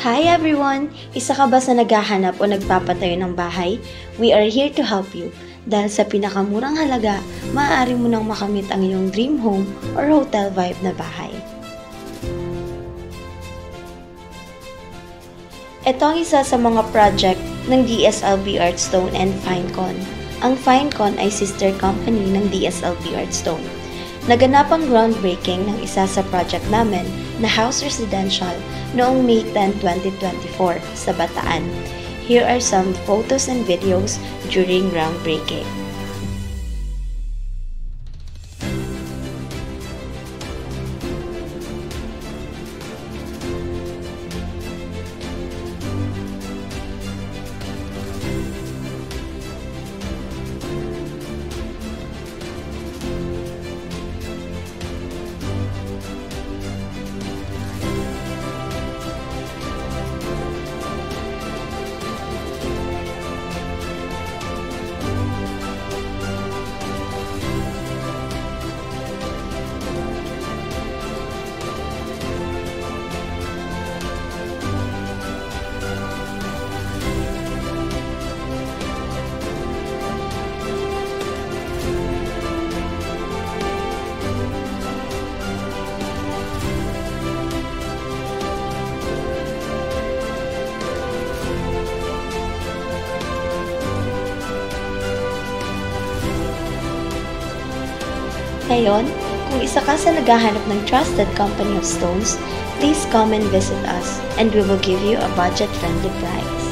Hi everyone! Isa ka ba sa naghahanap o nagpapatayo ng bahay? We are here to help you. Dahil sa pinakamurang halaga, maaari mo nang makamit ang iyong dream home or hotel vibe na bahay. Ito ang isa sa mga project ng DSLV Artstone and Finecon. Ang Finecon ay sister company ng DSLV Artstone. Naganap ang groundbreaking ng isa sa project namin na house residential noong May 10, 2024 sa Bataan. Here are some photos and videos during groundbreaking. Ngayon, kung isa ka sa naghahanap ng trusted company of stones, please come and visit us and we will give you a budget-friendly price.